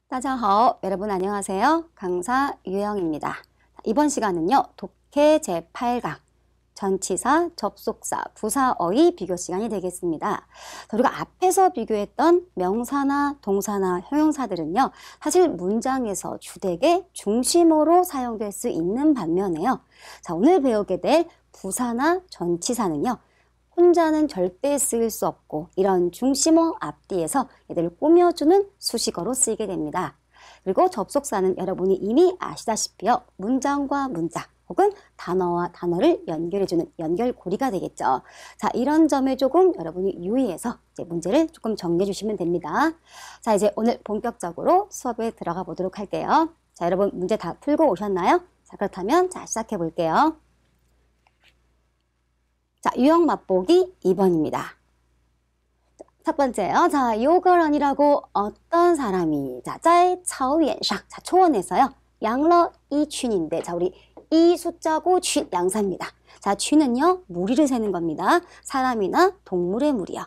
따자하오, 여러분 안녕하세요. 강사 유영입니다. 이번 시간은요, 독해 제8강 전치사, 접속사, 부사어의 비교 시간이 되겠습니다. 우리가 앞에서 비교했던 명사나 동사나 형용사들은요, 사실 문장에서 주되게 중심어로 사용될 수 있는 반면에요. 자, 오늘 배우게 될 부사나 전치사는요, 혼자는 절대 쓰일 수 없고 이런 중심어 앞뒤에서 얘들을 꾸며주는 수식어로 쓰이게 됩니다. 그리고 접속사는 여러분이 이미 아시다시피요, 문장과 문장 혹은 단어와 단어를 연결해주는 연결고리가 되겠죠. 자, 이런 점에 조금 여러분이 유의해서 이제 문제를 조금 정리해 주시면 됩니다. 자, 이제 오늘 본격적으로 수업에 들어가 보도록 할게요. 자, 여러분 문제 다 풀고 오셨나요? 자, 그렇다면 자, 시작해 볼게요. 자, 유형 맛보기 2번입니다. 첫 번째요. 자, 요거란이라고 어떤 사람이 자, 在草原上 자, 초원에서요. 양러 이춘인데 자, 우리 이 숫자고 춘 양사입니다. 자, 춘은요, 무리를 세는 겁니다. 사람이나 동물의 무리요.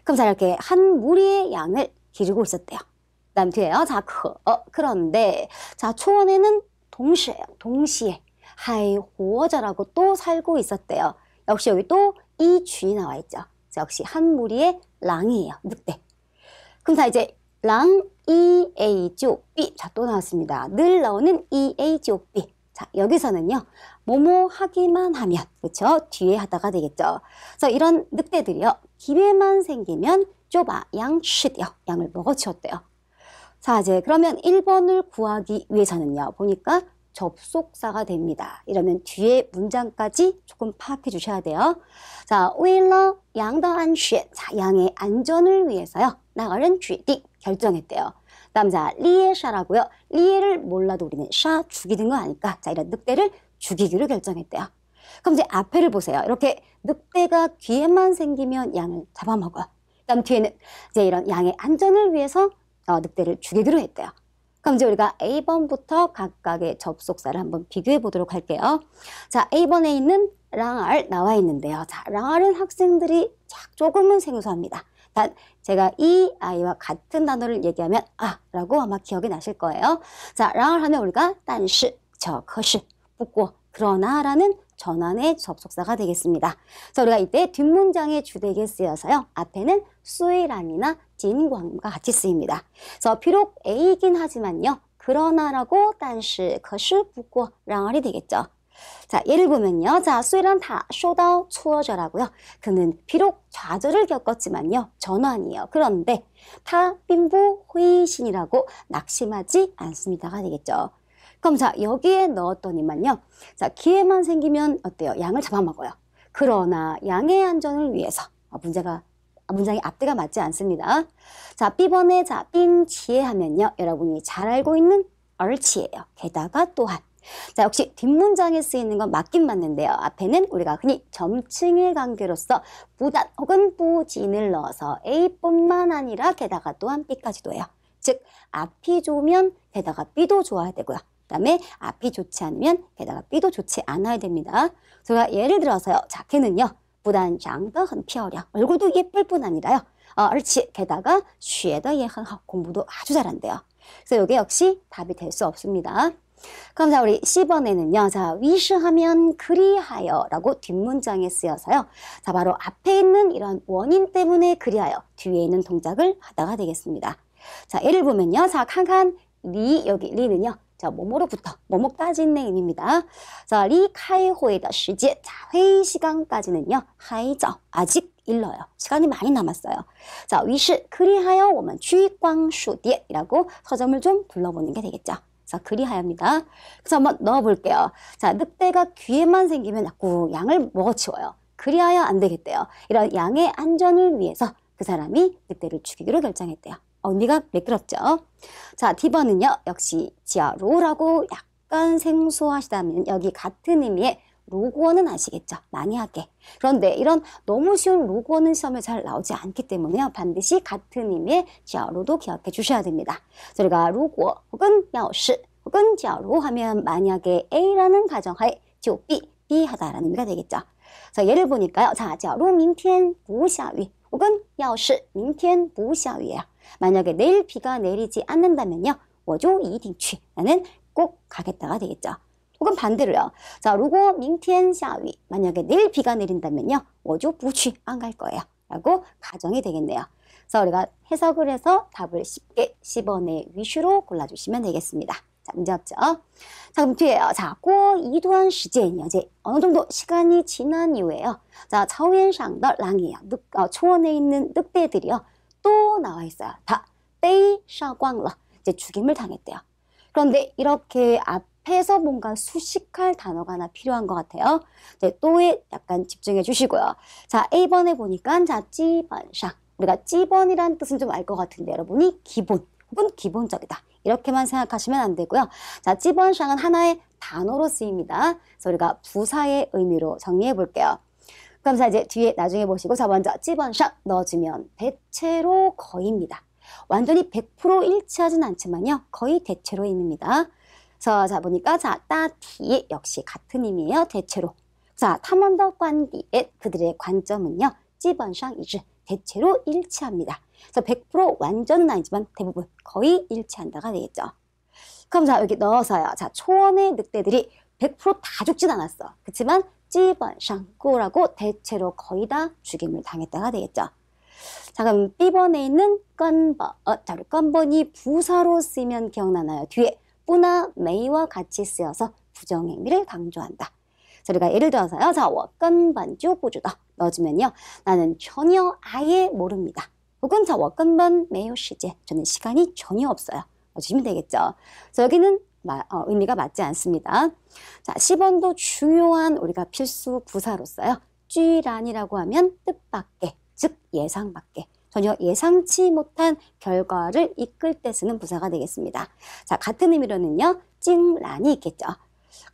그럼 자, 이렇게 한 무리의 양을 기르고 있었대요. 그 다음 뒤에요. 자, 그런데 자, 초원에는 동시에 하이호어자라고 또 살고 있었대요. 역시 여기 또 이 춘이 나와 있죠. 자, 역시 한 무리의 랑이에요. 늑대. 그럼 자, 이제 랑 이에이조비 자, 또 나왔습니다. 늘 나오는 이에이조비. 자, 여기서는요, 뭐뭐 하기만 하면, 그쵸? 뒤에 하다가 되겠죠. 그래서 이런 늑대들이요, 기회만 생기면 좁아 양치대요. 양을 먹어치웠대요. 자, 이제 그러면 1번을 구하기 위해서는요, 보니까 접속사가 됩니다. 이러면 뒤에 문장까지 조금 파악해 주셔야 돼요. 자, 为了羊的安全, 자, 양의 안전을 위해서요, 나가는决定, 결정했대요. 다음 자, 리에샤라고요. 리에를 몰라도 우리는 샤 죽이는 거 아니까 자, 이런 늑대를 죽이기로 결정했대요. 그럼 이제 앞에를 보세요. 이렇게 늑대가 귀에만 생기면 양을 잡아먹어요. 다음 뒤에는 이제 이런 양의 안전을 위해서 늑대를 죽이기로 했대요. 그럼 이제 우리가 A번부터 각각의 접속사를 한번 비교해 보도록 할게요. 자, A번에 있는 랑알 나와 있는데요. 자, 랑알은 학생들이 조금은 생소합니다. 단 제가 이 아이와 같은 단어를 얘기하면 라고 아마 기억이 나실 거예요. 자, 랑을 하면 우리가 但是, 可是, 不过, 그러나 라는 전환의 접속사가 되겠습니다. 그래서 우리가 이때 뒷문장에 주되게 쓰여서요, 앞에는 수이란이나 진광과 같이 쓰입니다. 그래서 비록 A이긴 하지만요, 그러나라고 但是, 可是, 不过, 랑알이 되겠죠. 자, 예를 보면요. 자, 虽然他受到挫折라고요. 그는 비록 좌절을 겪었지만요, 전환이에요. 그런데 타并不灰心이라고 낙심하지 않습니다가 되겠죠. 그럼 자, 여기에 넣었더니만요. 자, 기회만 생기면 어때요? 양을 잡아먹어요. 그러나 양의 안전을 위해서 문장이 앞뒤가 맞지 않습니다. 자, B번에 자, 빈치에 하면요, 여러분이 잘 알고 있는 얼치예요. 게다가 또한. 자, 역시 뒷문장에 쓰이는 건 맞긴 맞는데요. 앞에는 우리가 흔히 점칭의 관계로서 부단 혹은 부진을 넣어서 A뿐만 아니라 게다가 또한 B까지도 해요. 즉, 앞이 좋으면 게다가 B도 좋아야 되고요. 그 다음에 앞이 좋지 않으면 게다가 B도 좋지 않아야 됩니다. 제가 예를 들어서요. 자, 걔는요, 부단 장得很漂亮. 얼굴도 예쁠 뿐 아니라요. 얼치 게다가 学得也很好. 공부도 아주 잘한대요. 그래서 이게 역시 답이 될 수 없습니다. 그럼 자, 우리 C번에는요. 자, 위시하면 그리하여 라고 뒷문장에 쓰여서요. 자, 바로 앞에 있는 이런 원인 때문에 그리하여 뒤에 있는 동작을 하다가 되겠습니다. 자, 예를 보면요. 자, 칸칸 여기 리는요. 자, 뭐뭐로부터 뭐뭐까지의 의미입니다. 자, 리开会的时间. 자, 회의 시간까지는요. 还早, 아직 일러요. 시간이 많이 남았어요. 자, 위시 그리하여 我们去逛书店 이라고 서점을 좀 둘러보는 게 되겠죠. 자, 그리하여입니다. 그래서 한번 넣어볼게요. 자, 늑대가 귀에만 생기면 자꾸 양을 먹어치워요. 그리하여 안 되겠대요. 이런 양의 안전을 위해서 그 사람이 늑대를 죽이기로 결정했대요. 언니가 매끄럽죠. 자, D번은요. 역시 지아로라고 약간 생소하시다면 여기 같은 의미의 로그원은 아시겠죠? 만약에. 그런데 이런 너무 쉬운 로그원은 시험에 잘 나오지 않기 때문에요. 반드시 같은 의미의 지아로도 기억해 주셔야 됩니다. 저희가 로그 혹은 야오시 혹은 지아로 하면 만약에 A라는 가정하에 지오 B, B 하다라는 의미가 되겠죠. 자, 예를 보니까요. 자, 지아로 明天不下雨 혹은 要是明天不下雨 만약에 내일 비가 내리지 않는다면요. 我就一定去 나는 꼭 가겠다가 되겠죠. 혹은 반대로요. 자, 如果明天下雨 만약에 내일 비가 내린다면요. 我就不去 안 갈 거예요. 라고 가정이 되겠네요. 그래서 우리가 해석을 해서 답을 쉽게 10번의 위주로 골라주시면 되겠습니다. 자, 문제 없죠? 자, 그럼 뒤에요. 자, 过一段时间 이제 어느 정도 시간이 지난 이후에요. 자, 草原上的狼이에요. 초원에 있는 늑대들이요. 또 나와 있어요. 다被杀光了. 이제 죽임을 당했대요. 그런데 이렇게 앞에서 뭔가 수식할 단어가 하나 필요한 것 같아요. 이제 또에 약간 집중해 주시고요. 자, A번에 보니까 자, 基本上 우리가 基本이라는 뜻은 좀 알 것 같은데 여러분이 기본 혹은 기본적이다. 이렇게만 생각하시면 안 되고요. 자, 基本上은 하나의 단어로 쓰입니다. 그래서 우리가 부사의 의미로 정리해 볼게요. 그럼 자, 이제 뒤에 나중에 보시고 자, 먼저 基本上 넣어주면 대체로 거의입니다. 완전히 100% 일치하진 않지만요. 거의 대체로 의미입니다. 그래서 자, 보니까 자, 大体 역시 같은 의미예요. 대체로. 자, 他们的观点 그들의 관점은요. 基本上一致 대체로 일치합니다. 그래서 100% 완전은 아니지만 대부분 거의 일치한다가 되겠죠. 그럼 자, 여기 넣어서요. 자, 초원의 늑대들이 100%다 죽진 않았어. 그렇지만 基本上꾸라고 대체로 거의 다 죽임을 당했다가 되겠죠. 자, 그럼 B번에 있는 건번. 자, 우리 건번이 부사로 쓰이면 기억나나요? 뒤에 뿌나 메이와 같이 쓰여서 부정행위를 강조한다. 자, 우리가 예를 들어서요. 자, 我根本就不知道 넣어주면요. 나는 전혀 아예 모릅니다. 혹은 자, 我根本没有时间 저는 시간이 전혀 없어요. 넣어주시면 되겠죠. 그래서 여기는 의미가 맞지 않습니다. 자, 10번도 중요한 우리가 필수 부사로서요. 쥐란이라고 하면 뜻밖의, 즉 예상 밖의, 전혀 예상치 못한 결과를 이끌 때 쓰는 부사가 되겠습니다. 자, 같은 의미로는요. 찡란이 있겠죠.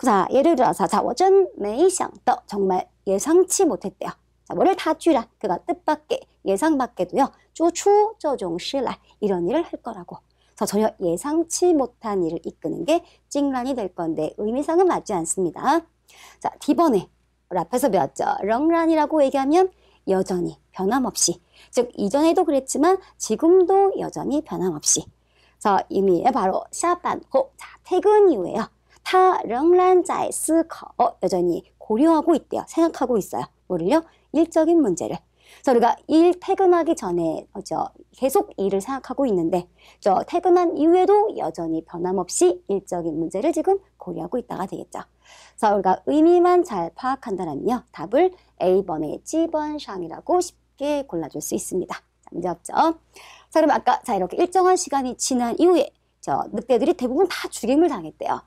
자, 예를 들어서 자, 我真没想到 정말 예상치 못했대요. 자, 뭐를 다 쥐란, 그가 뜻밖의, 예상 밖에도요. 做出这种事来 이런 일을 할 거라고. 그래서 전혀 예상치 못한 일을 이끄는 게 찡란이 될 건데 의미상은 맞지 않습니다. 자, D번에 우리 앞에서 배웠죠. 렁란이라고 얘기하면 여전히 변함없이, 즉 이전에도 그랬지만 지금도 여전히 변함없이. 그래서 의미에 바로 下班后 자, 퇴근 이후에요. 他仍然在思考 여전히 고려하고 있대요. 생각하고 있어요. 뭐를요? 일적인 문제를. 그래서 우리가 일 퇴근하기 전에 계속 일을 생각하고 있는데 퇴근한 이후에도 여전히 변함없이 일적인 문제를 지금 고려하고 있다가 되겠죠. 그래서 우리가 의미만 잘 파악한다면요. 답을 A번의 基本上이라고 쉽게 골라줄 수 있습니다. 자, 문제 없죠? 자, 그럼 아까 자, 이렇게 일정한 시간이 지난 이후에 늑대들이 대부분 다 죽임을 당했대요. 자,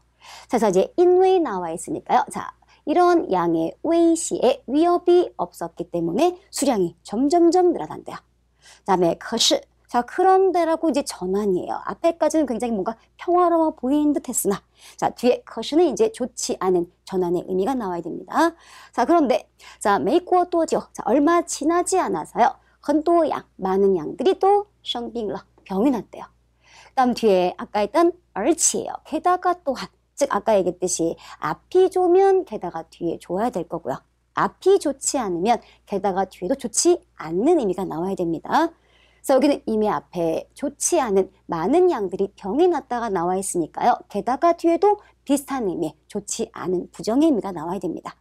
그래서 이제 인웨이 나와 있으니까요. 자, 이런 양의 웨이시에 위협이 없었기 때문에 수량이 점점점 늘어난대요. 그 다음에 可是 자, 그런데라고 이제 전환이에요. 앞에까지는 굉장히 뭔가 평화로워 보이는 듯 했으나 자, 뒤에 可是는 이제 좋지 않은 전환의 의미가 나와야 됩니다. 자, 그런데 자, 没过多久 자, 얼마 지나지 않아서요. 很多양 많은 양들이 또 生病了 병이 났대요. 그 다음 뒤에 아까 했던 而且요 게다가 또한, 즉 아까 얘기했듯이 앞이 좋으면 게다가 뒤에 좋아야 될 거고요. 앞이 좋지 않으면 게다가 뒤에도 좋지 않는 의미가 나와야 됩니다. 그래서 여기는 이미 앞에 좋지 않은 많은 양들이 병이 났다가 나와 있으니까요. 게다가 뒤에도 비슷한 의미, 좋지 않은 부정의 의미가 나와야 됩니다.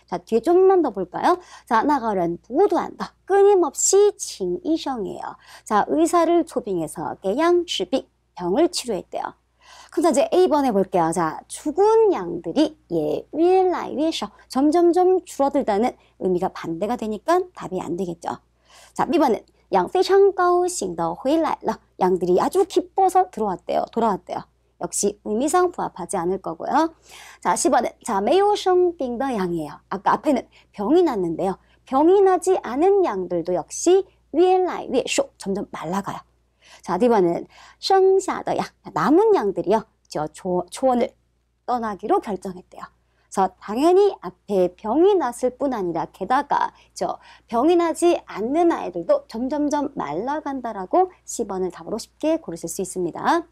자, 뒤에 좀만 더 볼까요? 자, 那个人不断的 끊임없이 请医生이에요. 자, 의사를 초빙해서 给양治病 병을 치료했대요. 그럼 이제 A번에 볼게요. 자, 죽은 양들이越来越少 점점점 줄어들다는 의미가 반대가 되니까 답이 안 되겠죠. 자, B번은 羊非常高兴地回来了 양들이 아주 기뻐서 들어왔대요. 돌아왔대요. 역시 의미상 부합하지 않을 거고요. 자, 10번은 자, 没有生病的 양이에요. 아까 앞에는 병이 났는데요. 병이 나지 않은 양들도 역시 越来越少 점점 말라가요. 자, D번은 剩下的 양, 남은 양들이요. 초원을 떠나기로 결정했대요. 그래서 당연히 앞에 병이 났을 뿐 아니라 게다가 병이 나지 않는 아이들도 점점점 말라간다라고 10번을 답으로 쉽게 고르실 수 있습니다.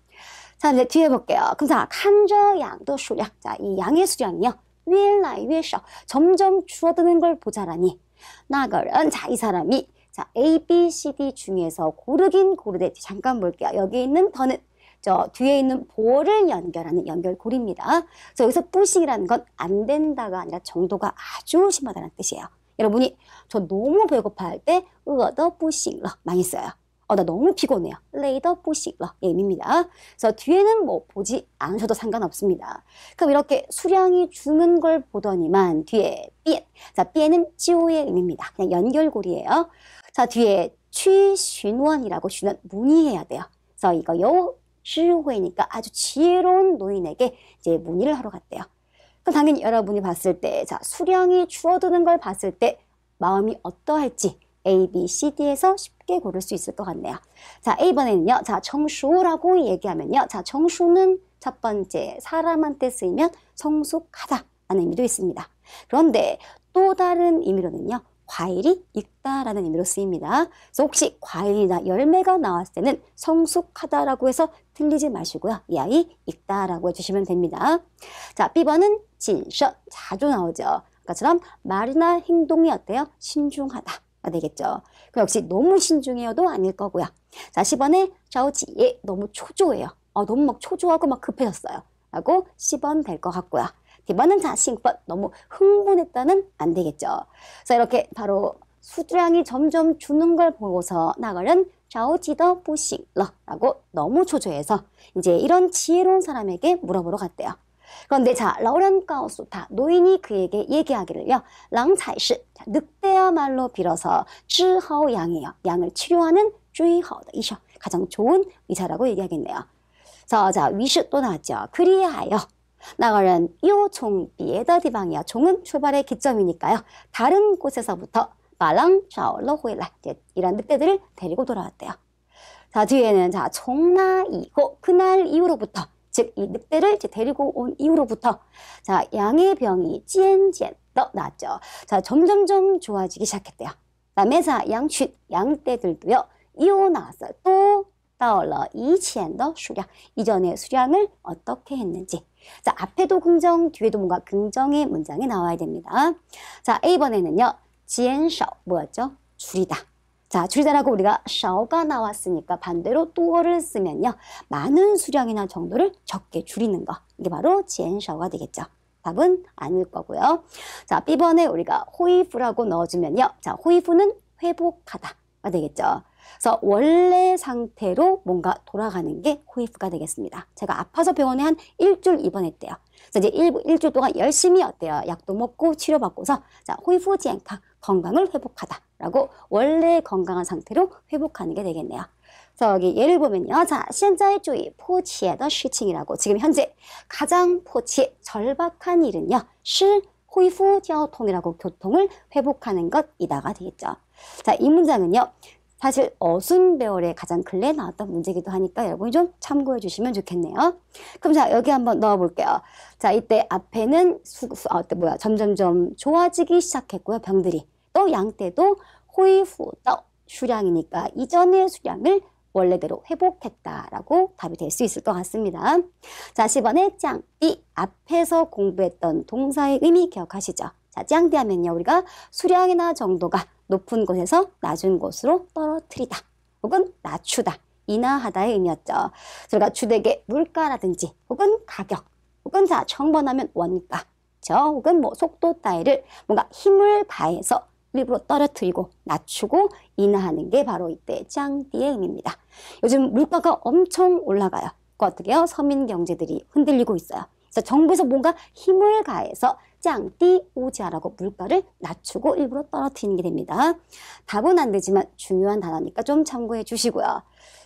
자, 이제 뒤에 볼게요. 그럼 자, 看着羊的数量. 자, 이 양의 수량이요. 越来越少. 점점 줄어드는 걸 보자라니. 那个人, 자, 이 사람이 자, A, B, C, D 중에서 고르긴 고르되 잠깐 볼게요. 여기 있는 더는 저 뒤에 있는 보를 연결하는 연결고리입니다. 그래서 여기서 뿌싱이라는 건 안 된다가 아니라 정도가 아주 심하다는 뜻이에요. 여러분이 저 너무 배고파 할 때 으더 뿌싱러 많이 써요. 나 너무 피곤해요. 레이더 뿌싱러 의미입니다. 그래서 뒤에는 뭐 보지 않으셔도 상관없습니다. 그럼 이렇게 수량이 주는 걸 보더니만 뒤에 삐엔, 자 삐엔은 지오의 의미입니다. 그냥 연결고리예요. 자 뒤에 취신원이라고 쉬는 문의해야 돼요. 그래서 이거 요智慧니까 아주 지혜로운 노인에게 이제 문의를 하러 갔대요. 그럼 당연히 여러분이 봤을 때, 자, 수량이 줄어드는 걸 봤을 때 마음이 어떠할지 A, B, C, D에서 쉽게 고를 수 있을 것 같네요. 자, A번에는요, 자, 청수라고 얘기하면요, 자, 청수는 첫 번째 사람한테 쓰이면 성숙하다 라는 의미도 있습니다. 그런데 또 다른 의미로는요, 과일이 익다라는 의미로 쓰입니다. 그래서 혹시 과일이나 열매가 나왔을 때는 성숙하다라고 해서 틀리지 마시고요. 이 아이 익다라고 해주시면 됩니다. 자, B번은 진셔 자주 나오죠. 아까처럼 말이나 행동이 어때요? 신중하다가 되겠죠. 그럼 역시 너무 신중해요도 아닐 거고요. 자, 10번에 자오지예 너무 초조해요. 너무 막 초조하고 막 급해졌어요. 라고 10번 될 것 같고요. D번은 자,兴奋, 너무 흥분했다는 안 되겠죠. 그래서 이렇게 바로 수량이 점점 주는 걸 보고서 나가는 자오지더 부싱러라고 너무 초조해서 이제 이런 지혜로운 사람에게 물어보러 갔대요. 그런데 자, 라오렌가오수타 노인이 그에게 얘기하기를요. 랑차이시 늑대야말로 빌어서 쯔하오 양이에요. 양을 치료하는 쯔이하오 의사 가장 좋은 의사라고 얘기하겠네요. 자, 위시 또 나왔죠. 그리하여 나가는 요총 비에더 디방이야. 총은 출발의 기점이니까요. 다른 곳에서부터 마랑 자올러 호일라 이런 늑대들을 데리고 돌아왔대요. 자, 뒤에는 자, 총나 이후 그날 이후로부터 즉 이 늑대를 데리고 온 이후로부터 자, 양의 병이 渐渐 나았죠. 자, 점점점 좋아지기 시작했대요. 그다음에 자, 양떼들도요. 이후 나왔어요. 또 따올러 2000더 수량 이전의 수량을 어떻게 했는지. 자, 앞에도 긍정, 뒤에도 뭔가 긍정의 문장이 나와야 됩니다. 자, A번에는요. 지엔샤오 뭐였죠? 줄이다. 자, 줄이다라고 우리가 샤오가 나왔으니까 반대로 또어를 쓰면요. 많은 수량이나 정도를 적게 줄이는 거. 이게 바로 지엔샤오가 되겠죠. 답은 아닐 거고요. 자, B번에 우리가 호이프라고 넣어주면요. 자, 호이프는 회복하다가 되겠죠. 그래서 원래 상태로 뭔가 돌아가는 게 호이프가 되겠습니다. 제가 아파서 병원에 한 일주일 입원했대요. 그래서 이제 일주일 동안 열심히 어때요? 약도 먹고 치료받고서 자, 호이프健康 건강을 회복하다라고 원래 건강한 상태로 회복하는 게 되겠네요. 그래서 여기 예를 보면요. 자, 现在注意迫切的事情이라고 지금 현재 가장迫切, 절박한 일은요. 是恢复交通이라고 교통을 회복하는 것이다가 되겠죠. 자, 이 문장은요. 사실 어순배열에 가장 근래에 나왔던 문제이기도 하니까 여러분이 좀 참고해 주시면 좋겠네요. 그럼 자, 여기 한번 넣어볼게요. 자, 이때 앞에는 점점점 좋아지기 시작했고요. 병들이. 또 양떼도 호이후더 수량이니까 이전의 수량을 원래대로 회복했다라고 답이 될 수 있을 것 같습니다. 자, 10번에 짱띠 앞에서 공부했던 동사의 의미 기억하시죠? 자, 짱띠 하면요. 우리가 수량이나 정도가 높은 곳에서 낮은 곳으로 떨어뜨리다 혹은 낮추다, 인하하다의 의미였죠. 저희가 주되게 물가라든지 혹은 가격 혹은 자, 청번하면 원가 혹은 뭐 속도 따위를 뭔가 힘을 가해서 일부러 떨어뜨리고 낮추고 인하하는 게 바로 이때 짱띠의 의미입니다. 요즘 물가가 엄청 올라가요. 그 어떻게 해요? 서민 경제들이 흔들리고 있어요. 그래서 정부에서 뭔가 힘을 가해서 짱띠 오지아라고 물가를 낮추고 일부러 떨어뜨리는 게 됩니다. 답은 안 되지만 중요한 단어니까 좀 참고해 주시고요.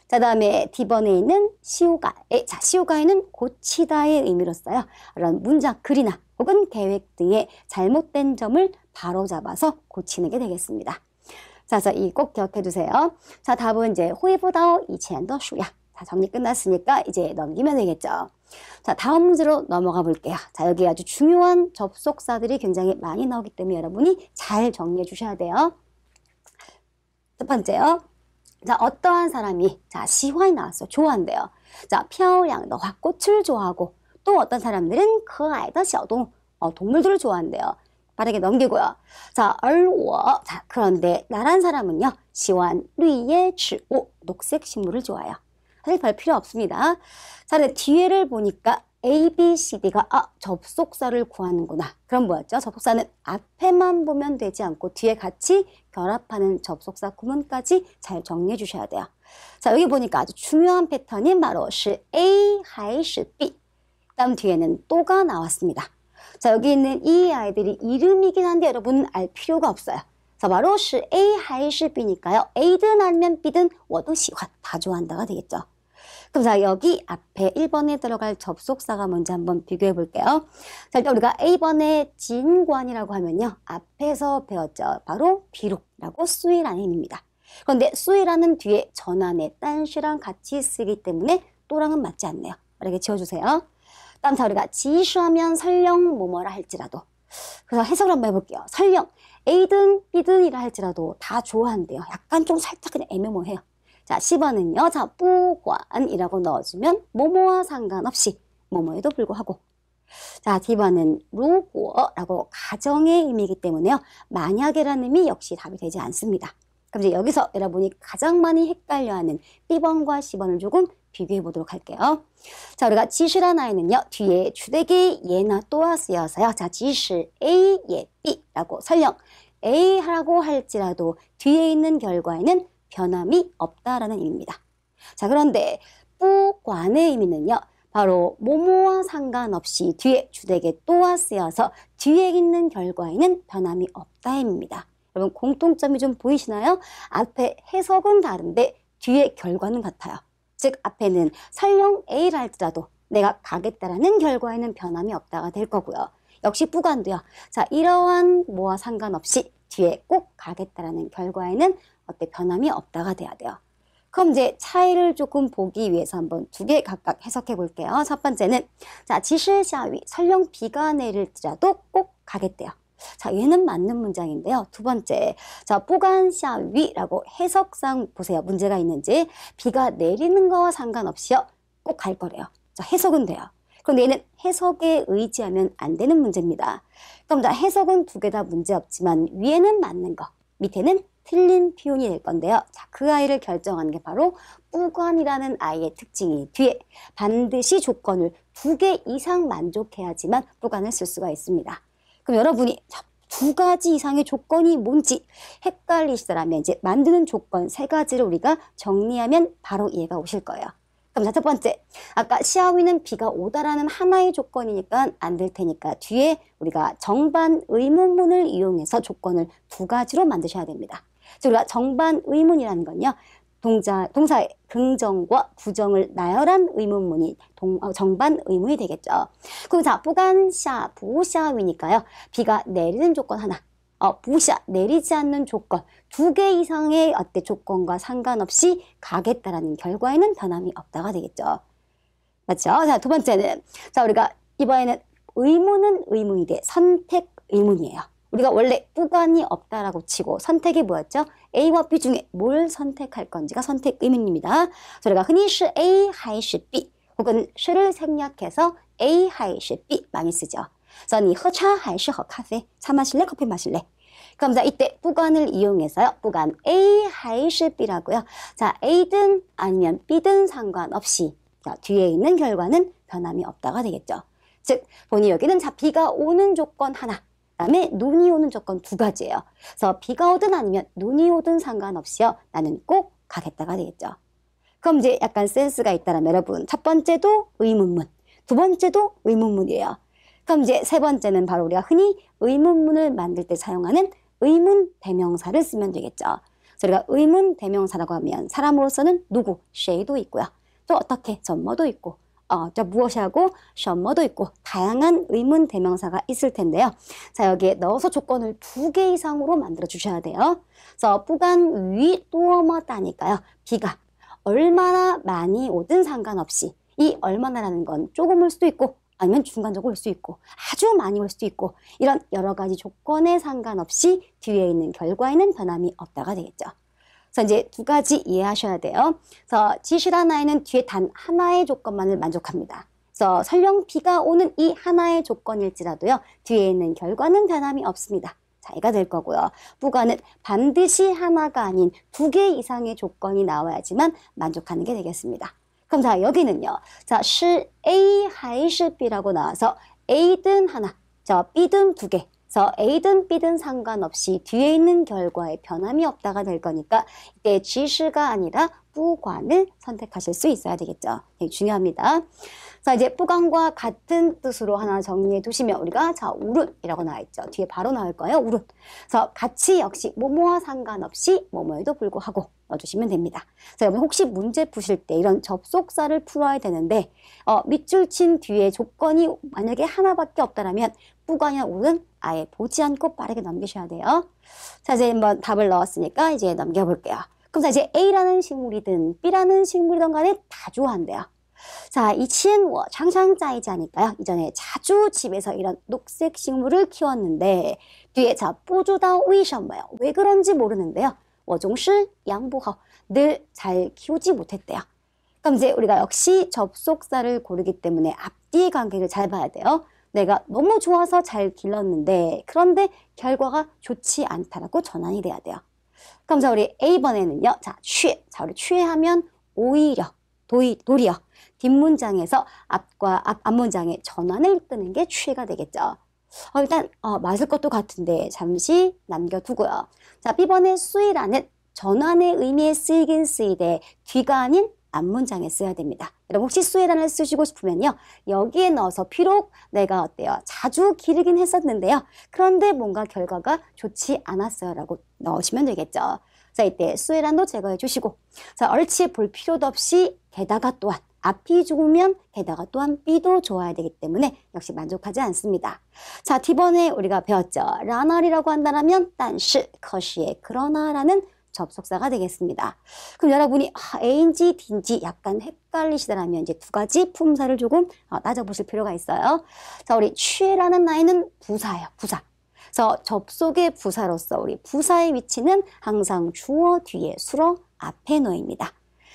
자, 다음에 D번에 있는 시오가에, 자, 시오가에는 고치다의 의미로 써요. 이런 문장, 글이나 혹은 계획 등의 잘못된 점을 바로잡아서 고치는 게 되겠습니다. 자, 그래서 이 꼭 기억해 두세요. 자, 답은 이제 호이보다오 이첸더 수야. 자, 정리 끝났으니까 이제 넘기면 되겠죠. 자, 다음 문제로 넘어가 볼게요. 자, 여기 아주 중요한 접속사들이 굉장히 많이 나오기 때문에 여러분이 잘 정리해 주셔야 돼요. 첫 번째요. 자, 어떠한 사람이 자, 시화이 나왔어요. 좋아한대요. 자, 漂亮的화 꽃을 좋아하고 또 어떤 사람들은 可爱的小动物동물들을 좋아한대요. 빠르게 넘기고요. 자, 而我. 자, 그런데 나란 사람은요. 喜欢绿叶植物. 녹색 식물을 좋아해요. 사실 별 필요 없습니다. 자, 근데 뒤에를 보니까 A, B, C, D가 접속사를 구하는구나. 그럼 뭐였죠? 접속사는 앞에만 보면 되지 않고 뒤에 같이 결합하는 접속사 구문까지 잘 정리해 주셔야 돼요. 자, 여기 보니까 아주 중요한 패턴이 바로 是 A 还是 B. 다음 뒤에는 또가 나왔습니다. 자, 여기 있는 이 아이들이 이름이긴 한데 여러분은 알 필요가 없어요. 자, 바로 是 A 还是 B니까요. A든 아니면 B든 我都喜欢. 다 좋아한다가 되겠죠. 그럼 자, 여기 앞에 1번에 들어갈 접속사가 뭔지 한번 비교해 볼게요. 자, 일단 우리가 A번에 진관이라고 하면요. 앞에서 배웠죠. 바로 비록이라고 수이라는 의미입니다. 그런데 수이라는 뒤에 전환의 딴시랑 같이 쓰기 때문에 또랑은 맞지 않네요. 이렇게 지워주세요. 다음 자, 우리가 지시하면 설령 뭐뭐라 할지라도. 그래서 해석을 한번 해볼게요. 설령 A든 B든이라 할지라도 다 좋아한대요. 약간 좀 살짝 그냥 애매모호해요. 자, 10번은요. 자, 不管이라고 넣어주면 뭐뭐와 상관없이 뭐뭐에도 불구하고. 자, D번은 如果라고 가정의 의미이기 때문에요. 만약이라는 의미 역시 답이 되지 않습니다. 그럼 이제 여기서 여러분이 가장 많이 헷갈려하는 B번과 C번을 조금 비교해 보도록 할게요. 자, 우리가 지시란 아이는요. 뒤에 주되게 예나 또가 쓰여서요. 자, 지시 A, 예, B 라고 설령 A라고 할지라도 뒤에 있는 결과에는 변함이 없다라는 의미입니다. 자, 그런데 不管의 의미는요. 바로 뭐뭐와 상관없이 뒤에 주되게 또가 쓰여서 뒤에 있는 결과에는 변함이 없다입니다. 여러분 공통점이 좀 보이시나요? 앞에 해석은 다른데 뒤에 결과는 같아요. 즉 앞에는 설령 A라 할지라도 내가 가겠다라는 결과에는 변함이 없다가 될 거고요. 역시 부관도요. 자, 이러한 뭐와 상관없이 뒤에 꼭 가겠다라는 결과에는 어때 변함이 없다가 돼야 돼요. 그럼 이제 차이를 조금 보기 위해서 한번 두 개 각각 해석해 볼게요. 첫 번째는 자, 지시샤위 설령 비가 내릴지라도 꼭 가겠대요. 자, 얘는 맞는 문장인데요. 두 번째, 자, 뿌간샤위라고 해석상 보세요. 문제가 있는지 비가 내리는 거와 상관없이요. 꼭 갈 거래요. 자, 해석은 돼요. 그런데 얘는 해석에 의지하면 안 되는 문제입니다. 그럼 자, 해석은 두 개 다 문제 없지만 위에는 맞는 거, 밑에는 틀린 표현이 될 건데요. 자, 그 아이를 결정하는 게 바로 뿌관이라는 아이의 특징이 뒤에 반드시 조건을 두 개 이상 만족해야지만 뿌관을 쓸 수가 있습니다. 그럼 여러분이 두 가지 이상의 조건이 뭔지 헷갈리시더라면 이제 만드는 조건 세 가지를 우리가 정리하면 바로 이해가 오실 거예요. 그럼 자, 첫 번째, 아까 시아위는 비가 오다라는 하나의 조건이니까 안 될 테니까 뒤에 우리가 정반 의문문을 이용해서 조건을 두 가지로 만드셔야 됩니다. 즉 우리가 정반 의문이라는 건요. 동사의 긍정과 부정을 나열한 의문문이 정반 의문이 되겠죠. 그럼 자, 부간샤, 부샤위니까요. 비가 내리는 조건 하나, 부샤, 내리지 않는 조건, 두 개 이상의 어때 조건과 상관없이 가겠다라는 결과에는 변함이 없다가 되겠죠. 맞죠? 자, 두 번째는, 자, 우리가 이번에는 의문은 의문이 돼 선택 의문이에요. 우리가 원래 부관이 없다라고 치고 선택이 뭐였죠? A와 B 중에 뭘 선택할 건지가 선택 의문입니다. 저희가 흔히 是 A 还是 B 혹은 是를 생략해서 A 还是 B 많이 쓰죠. 그래서 你喝茶还是喝咖啡? 차 마실래? 커피 마실래? 그럼 자, 이때 부관을 이용해서요. 부관 A 还是 B라고요. 자, A든 아니면 B든 상관없이 자, 뒤에 있는 결과는 변함이 없다가 되겠죠. 즉, 보니 여기는 자, 비가 오는 조건 하나, 그다음에 눈이 오는 조건 두 가지예요. 그래서 비가 오든 아니면 눈이 오든 상관없이요. 나는 꼭 가겠다가 되겠죠. 그럼 이제 약간 센스가 있다면 여러분 첫 번째도 의문문, 두 번째도 의문문이에요. 그럼 이제 세 번째는 바로 우리가 흔히 의문문을 만들 때 사용하는 의문 대명사를 쓰면 되겠죠. 그래서 우리가 의문 대명사라고 하면 사람으로서는 누구, 쉐이도 있고요. 또 어떻게, 전뭐도 있고 저 무엇이하고 셔머도 있고 다양한 의문 대명사가 있을 텐데요. 자, 여기에 넣어서 조건을 두 개 이상으로 만들어 주셔야 돼요. 그래서 부간 위 또어마다니까요. 비가 얼마나 많이 오든 상관없이 이 얼마나라는 건 조금 올 수도 있고 아니면 중간적으로 올 수 있고 아주 많이 올 수도 있고 이런 여러 가지 조건에 상관없이 뒤에 있는 결과에는 변함이 없다가 되겠죠. 그래서 이제 두 가지 이해하셔야 돼요. 그래서 지시란 아이는 뒤에 단 하나의 조건만을 만족합니다. 그래서 설령 비가 오는 이 하나의 조건일지라도요. 뒤에 있는 결과는 변함이 없습니다. 자, 이가 될 거고요. 부가는 반드시 하나가 아닌 2개 이상의 조건이 나와야지만 만족하는 게 되겠습니다. 그럼 자, 여기는요. 자, 是 A 还是 B라고 나와서 A든 하나, 저 B든 2개. 그래서 A든 B든 상관없이 뒤에 있는 결과에 변함이 없다가 될 거니까 이때 지시가 아니라 부관을 선택하실 수 있어야 되겠죠. 되게 중요합니다. 자, 이제 부관과 같은 뜻으로 하나 정리해 두시면 우리가 자, 우룬이라고 나와 있죠. 뒤에 바로 나올 거예요. 우룬. 그래서 같이 역시 뭐뭐와 상관없이 뭐뭐에도 불구하고 넣어주시면 됩니다. 자, 여러분 혹시 문제 푸실 때 이런 접속사를 풀어야 되는데 밑줄 친 뒤에 조건이 만약에 하나밖에 없다라면 부관이나 우룬 아예 보지 않고 빠르게 넘기셔야 돼요. 자, 이제 한번 답을 넣었으니까 이제 넘겨볼게요. 그럼 자, 이제 A라는 식물이든 B라는 식물이든 간에 다 좋아한대요. 자, 이 치엔워 장상짜이자니까요. 이전에 자주 집에서 이런 녹색 식물을 키웠는데 뒤에 자, 뽀주다 위셔뭐요. 왜 그런지 모르는데요. 워종시 양보허 늘 잘 키우지 못했대요. 그럼 이제 우리가 역시 접속사를 고르기 때문에 앞뒤 관계를 잘 봐야 돼요. 내가 너무 좋아서 잘 길렀는데 그런데 결과가 좋지 않다라고 전환이 돼야 돼요. 그럼 자, 우리 A번에는요. 자, 취해. 자, 우리 취해하면 오히려, 도리어. 뒷문장에서 앞문장에 전환을 끄는 게 취해가 되겠죠. 일단 맞을 것도 같은데 잠시 남겨두고요. 자, B번에 수이라는 전환의 의미에 쓰이긴 쓰이되 뒤가 아닌 앞문장에 써야 됩니다. 여러분 혹시 수혜란을 쓰시고 싶으면요. 여기에 넣어서 비록 내가 어때요? 자주 기르긴 했었는데요. 그런데 뭔가 결과가 좋지 않았어요. 라고 넣으시면 되겠죠. 자, 이때 수혜란도 제거해 주시고 자, 얼치에 볼 필요도 없이 게다가 또한 앞이 좋으면 게다가 또한 B도 좋아야 되기 때문에 역시 만족하지 않습니다. 자, D번에 우리가 배웠죠. 라날이라고 한다면 딴시, 커시의 그러나라는 접속사가 되겠습니다. 그럼 여러분이 A인지 D인지 약간 헷갈리시더라면 이제 2가지 품사를 조금 따져보실 필요가 있어요. 자, 우리 취해라는 나이는 부사예요. 부사. 그래서 접속의 부사로서 우리 부사의 위치는 항상 주어 뒤에 수로 앞에 놓입니다.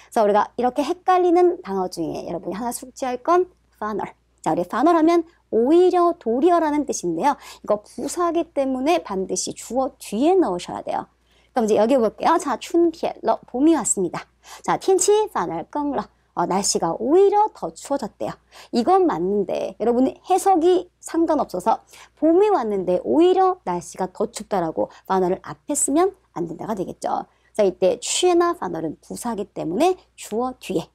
그래서 우리가 이렇게 헷갈리는 단어 중에 여러분이 하나 숙지할 건 funnel. 자, 우리 funnel 하면 오히려 도리어라는 뜻인데요. 이거 부사기 때문에 반드시 주어 뒤에 넣으셔야 돼요. 그럼 이제 여기 볼게요. 자, 춘티엘러 봄이 왔습니다. 자,天气 反而 更热. 날씨가 오히려 더 추워졌대요. 이건 맞는데 여러분이 해석이 상관없어서 봄이 왔는데 오히려 날씨가 더 춥다라고 반어를 앞에 쓰면 안 된다가 되겠죠. 자, 이때 취해나 반어는 부사기 때문에 주어 뒤에.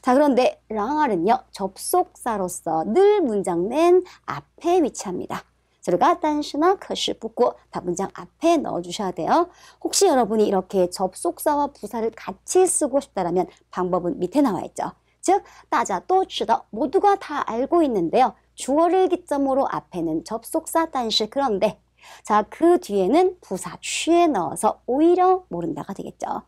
자, 그런데 랑알은요. 접속사로서 늘 문장 맨 앞에 위치합니다. 저희가 단시나 커시 붙고 답문장 앞에 넣어주셔야 돼요. 혹시 여러분이 이렇게 접속사와 부사를 같이 쓰고 싶다면 방법은 밑에 나와 있죠. 즉, 大家都知道 모두가 다 알고 있는데요. 주어를 기점으로 앞에는 접속사 단시 그런데 자, 그 뒤에는 부사 취에 넣어서 오히려 모른다가 되겠죠.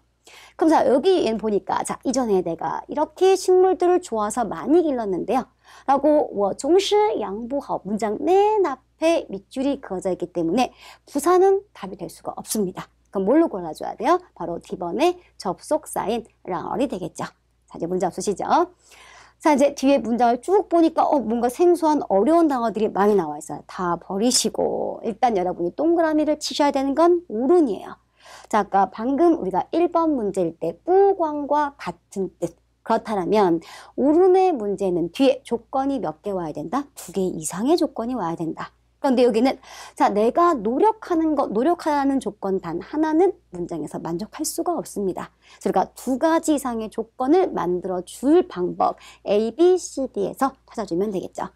그럼 자, 여기 보니까 자, 이전에 내가 이렇게 식물들을 좋아서 많이 길렀는데요. 라고 我总是养不好 문장 맨 앞에 밑줄이 그어져 있기 때문에 부사는 답이 될 수가 없습니다. 그럼 뭘로 골라줘야 돼요? 바로 D번의 접속사인 랑얼이 되겠죠. 자, 이제 문제 없으시죠? 자, 이제 뒤에 문장을 쭉 보니까 뭔가 생소한 어려운 단어들이 많이 나와 있어요. 다 버리시고 일단 여러분이 동그라미를 치셔야 되는 건 우룬이에요. 자, 아까 방금 우리가 1번 문제일 때 뿌광과 같은 뜻. 그렇다면 우룬의 문제는 뒤에 조건이 몇 개 와야 된다? 2개 이상의 조건이 와야 된다. 그런데 여기는 자, 내가 노력하는 조건 단 하나는 문장에서 만족할 수가 없습니다. 그러니까 2가지 이상의 조건을 만들어 줄 방법 A, B, C, D에서 찾아주면 되겠죠.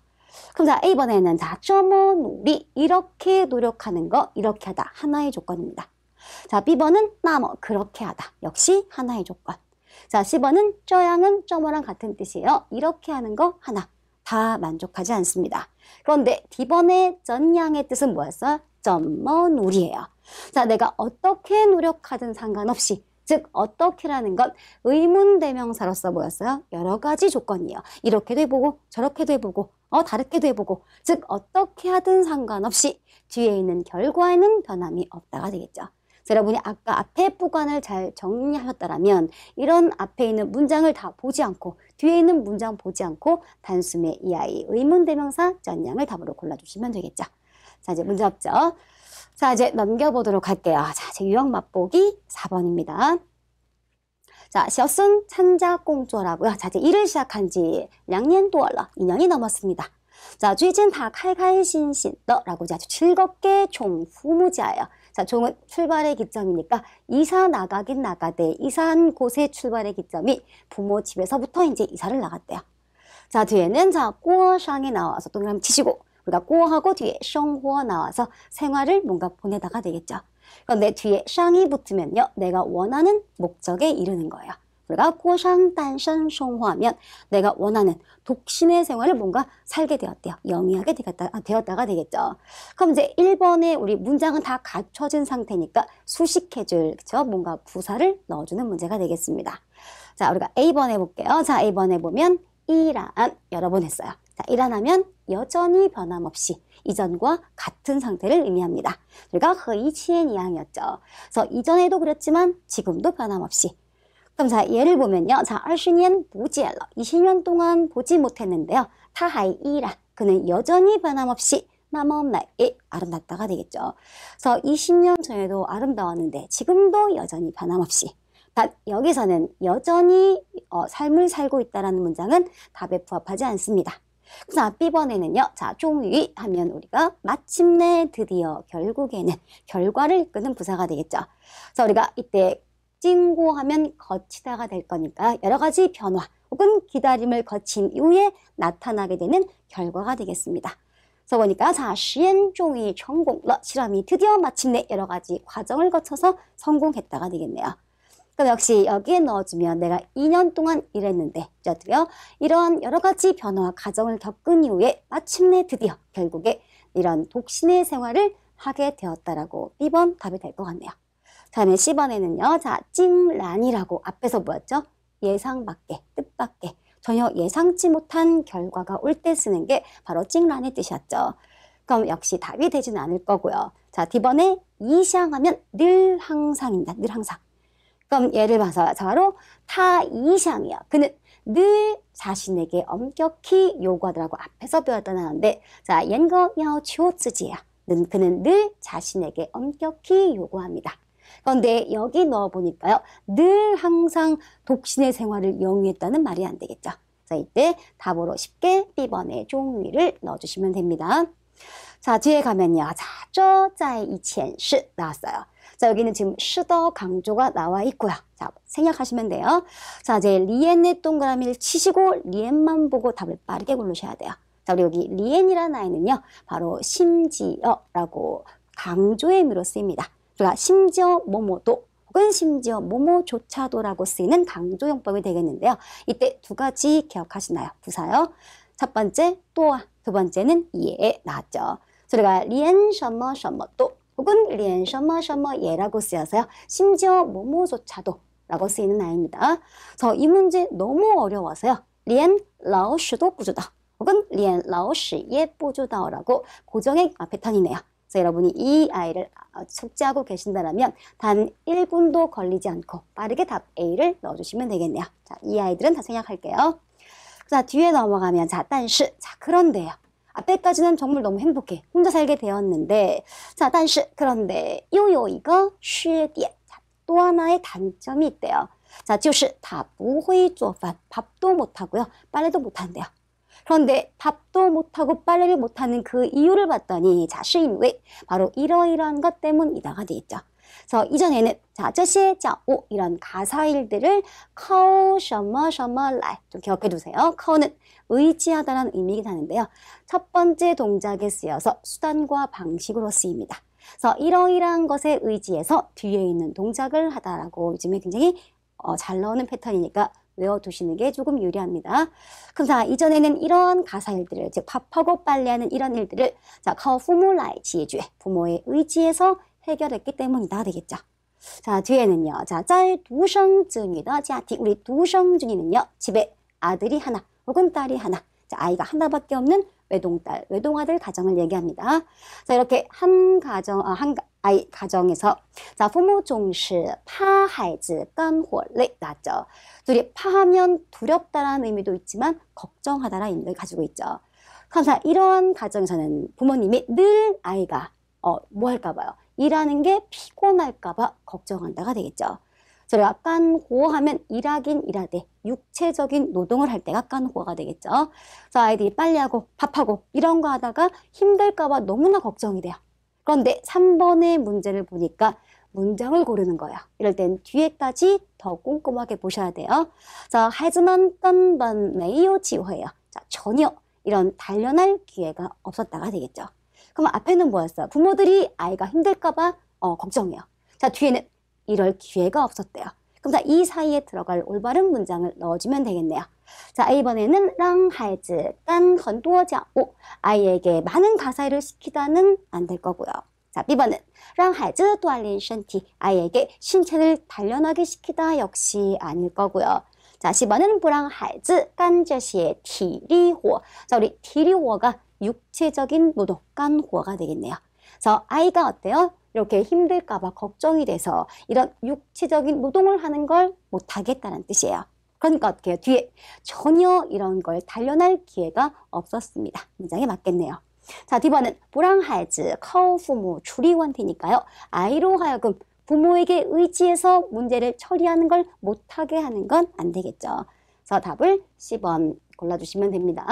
그럼 자, A번에는 자, 这么努力 이렇게 노력하는 거 이렇게 하다 하나의 조건입니다. 자, B번은 那么 그렇게 하다 역시 하나의 조건. 자, C번은 저양은 저머랑 같은 뜻이에요. 이렇게 하는 거 하나. 다 만족하지 않습니다. 그런데 D번의 전양의 뜻은 뭐였어요? 怎么努力예요. 자, 내가 어떻게 노력하든 상관없이 즉 어떻게라는 건 의문대명사로서 뭐였어요? 여러 가지 조건이에요. 이렇게도 해보고 저렇게도 해보고 다르게도 해보고 즉 어떻게 하든 상관없이 뒤에 있는 결과에는 변함이 없다가 되겠죠. 그래서 여러분이 아까 앞에 부관을 잘 정리하셨다면 이런 앞에 있는 문장을 다 보지 않고 뒤에 있는 문장 보지 않고 단숨에 이 아이 의문대명사 전량을 답으로 골라주시면 되겠죠. 자, 이제 문제 없죠? 자, 이제 넘겨보도록 할게요. 자, 이제 유형 맛보기 4번입니다. 자, 小孙 参加工作라고요. 자, 이제 일을 시작한 지 2年多了. 2년이 넘었습니다. 자, 最近他开开心心的라고 아주 즐겁게 종후무자예요. 자, 종은 출발의 기점이니까 이사 나가긴 나가되 이사한 곳의 출발의 기점이 부모 집에서부터 이제 이사를 나갔대요. 자, 뒤에는 자, 过상이 나와서 동그라미 치시고 우리가 过하고 뒤에 生活 나와서 생활을 뭔가 보내다가 되겠죠. 그런데 뒤에 샹이 붙으면요, 내가 원하는 목적에 이르는 거예요. 우리가 过上单身生活하면 내가 원하는 독신의 생활을 뭔가 살게 되었대요. 영위하게 되었다가 되겠죠. 그럼 이제 1번에 우리 문장은 다 갖춰진 상태니까 수식해줄, 그쵸? 뭔가 부사를 넣어주는 문제가 되겠습니다. 자, 우리가 A번 해볼게요. 자, A번 해보면 이란 여러 번 했어요. 자, 이란 하면 여전히 변함없이 이전과 같은 상태를 의미합니다. 우리가 허이치엔 이항이었죠. 그래서 이전에도 그랬지만 지금도 변함없이. 그럼 자, 예를 보면요. 자, 20년 不见了. 20년 동안 보지 못했는데요. 他还依然. 그는 여전히 변함없이 남엄나에 아름답다가 되겠죠. 그래서 20년 전에도 아름다웠는데 지금도 여전히 변함없이. 단 여기서는 여전히 삶을 살고 있다라는 문장은 답에 부합하지 않습니다. 자, B번에는요. 자, 终于 하면 우리가 마침내, 드디어, 결국에는 결과를 이끄는 부사가 되겠죠. 그래서 우리가 이때 찡고 하면 거치다가 될 거니까 여러 가지 변화 혹은 기다림을 거친 이후에 나타나게 되는 결과가 되겠습니다. 그래서 보니까 자, 实验终于成功了. 실험이 드디어 마침내 여러 가지 과정을 거쳐서 성공했다가 되겠네요. 그럼 역시 여기에 넣어주면 내가 2년 동안 일했는데 이런 여러 가지 변화와 과정을 겪은 이후에 마침내 드디어 결국에 이런 독신의 생활을 하게 되었다라고 B번 답이 될 것 같네요. 다음에 C번에는요. 자, 찡란이라고 앞에서 뭐였죠? 예상 밖에, 뜻밖에 전혀 예상치 못한 결과가 올 때 쓰는 게 바로 찡란의 뜻이었죠. 그럼 역시 답이 되지는 않을 거고요. 자, D번에 이샹하면 늘 항상입니다. 늘 항상. 그럼 예를 봐서 바로 타 이샹이요. 그는 늘 자신에게 엄격히 요구하더라고 앞에서 배웠다는데 자, 연거 야오 치오츠지야. 그는 늘 자신에게 엄격히 요구합니다. 그런데 여기 넣어보니까요. 늘 항상 독신의 생활을 영위했다는 말이 안 되겠죠. 자, 이때 답으로 쉽게 B번에 종위를 넣어주시면 됩니다. 자, 뒤에 가면요. 자, 这在以前是 나왔어요. 자, 여기는 지금 시더 강조가 나와 있고요. 자, 생략하시면 돼요. 자, 이제 리엔의 동그라미를 치시고 리엔만 보고 답을 빠르게 고르셔야 돼요. 자, 우리 여기 리엔이라는 아이는요. 바로 심지어라고 강조의 의미로 쓰입니다. 그러니까 심지어 뭐뭐도 혹은 심지어 뭐뭐조차도라고 쓰이는 강조용법이 되겠는데요. 이때 두 가지 기억하시나요? 부사요. 첫 번째 또한, 두 번째는 예 나왔죠. 저희가 리엔 셔머 셔머도 혹은 리엔 셔머 셔머 예라고 쓰여서요. 심지어 뭐뭐조차도 라고 쓰이는 아이입니다. 그래서 이 문제 너무 어려워서요. 리엔 라오시도 부주다 혹은 리엔 라오시 예 부주다라고 고정의 패턴이네요. 그래서 여러분이 이 아이를 숙지하고 계신다면 단 1분도 걸리지 않고 빠르게 답 A를 넣어주시면 되겠네요. 자, 이 아이들은 다 생략할게요. 자, 뒤에 넘어가면 자, 但是 자, 그런데요. 앞에까지는 정말 너무 행복해. 혼자 살게 되었는데 자, 但是 그런데 又有一个缺点. 자, 또 하나의 단점이 있대요. 자, 就是他不会做饭. 밥도 못하고요. 빨래도 못한대요. 그런데 밥도 못하고 빨래를 못하는 그 이유를 봤더니 자, 是因为 바로 이러이러한 것 때문이다가 되겠죠. 그래서 이전에는 자, 这些家务 이런 가사일들을 靠什么什么来 좀 기억해 두세요. 靠는 의지하다라는 의미이긴 하는데요. 첫 번째 동작에 쓰여서 수단과 방식으로 쓰입니다. 그래서 이러이러한 것에 의지해서 뒤에 있는 동작을 하다라고 요즘에 굉장히 잘 나오는 패턴이니까 외워두시는 게 조금 유리합니다. 그럼 자, 이전에는 이런 가사일들을 즉 밥하고 빨래하는 이런 일들을 자, 靠父母来解决 부모의 의지에서 해결했기 때문이다 되겠죠. 자, 뒤에는요. 자, 在独生子女的家庭 우리独生子女는요. 집에 아들이 하나 혹은 딸이 하나. 자, 아이가 하나밖에 없는 외동딸, 외동아들 가정을 얘기합니다. 자, 이렇게 한 가정, 아이 가정에서. 자, 부모 종시 파孩子 干活累 나죠. 둘이 파하면 두렵다라는 의미도 있지만 걱정하다라는 의미를 가지고 있죠. 그래서 이러한 가정에서는 부모님이 늘 아이가 뭐 할까 봐요. 일하는 게 피곤할까 봐 걱정한다가 되겠죠. 저희가 깐호하면 일하긴 일하되 육체적인 노동을 할 때가 깐호가 되겠죠. 그래서 아이들이 빨리하고 밥하고 이런 거 하다가 힘들까 봐 너무나 걱정이 돼요. 그런데 3번의 문제를 보니까 문장을 고르는 거예요. 이럴 땐 뒤에까지 더 꼼꼼하게 보셔야 돼요. 자, 하지만 根本没有机会요. 자, 전혀 이런 단련할 기회가 없었다가 되겠죠. 그럼 앞에는 뭐였어요? 부모들이 아이가 힘들까 봐 걱정해요. 자, 뒤에는 이럴 기회가 없었대요. 그럼 자, 이 사이에 들어갈 올바른 문장을 넣어주면 되겠네요. 자, A번에는 让孩子干很多家务 아이에게 많은 가사일을 시키다는 안 될 거고요. 자, B번은 让孩子锻炼身体 아이에게 신체를 단련하게 시키다 역시 아닐 거고요. 자, C번은 不让孩子干这些体力活 자, 우리 体力活가 육체적인 노동, 깐호가 되겠네요. 그래서 아이가 어때요? 이렇게 힘들까봐 걱정이 돼서 이런 육체적인 노동을 하는 걸 못하겠다는 뜻이에요. 그러니까 어떻게 해요? 뒤에 전혀 이런 걸 단련할 기회가 없었습니다. 문장에 맞겠네요. 자, D번은 不让孩子靠父母处理问题니까요. 아이로 하여금 부모에게 의지해서 문제를 처리하는 걸 못하게 하는 건 안 되겠죠. 그래서 답을 C번 골라주시면 됩니다.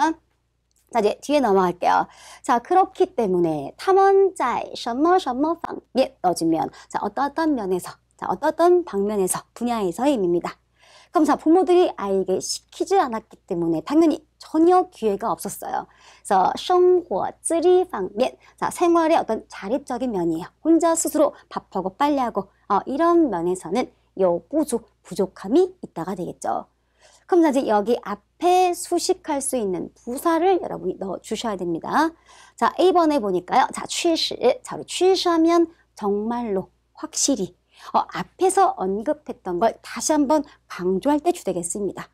자, 이제 뒤에 넘어갈게요. 자, 그렇기 때문에 他们在什么什么方面 넣어주면 자, 어떤 면에서, 자, 어떤 방면에서, 분야에서의 의미입니다. 그럼 자, 부모들이 아이에게 시키지 않았기 때문에 당연히 전혀 기회가 없었어요. 그래서 生活自理方面 자, 생활의 어떤 자립적인 면이에요. 혼자 스스로 밥하고 빨래하고 이런 면에서는 부족함이 있다가 되겠죠. 그럼 이제 여기 앞에 수식할 수 있는 부사를 여러분이 넣어주셔야 됩니다. 자, A번에 보니까요. 자, 确实. 자, 우리 确实하면 정말로, 확실히. 앞에서 언급했던 걸 다시 한번 강조할 때 주되겠습니다.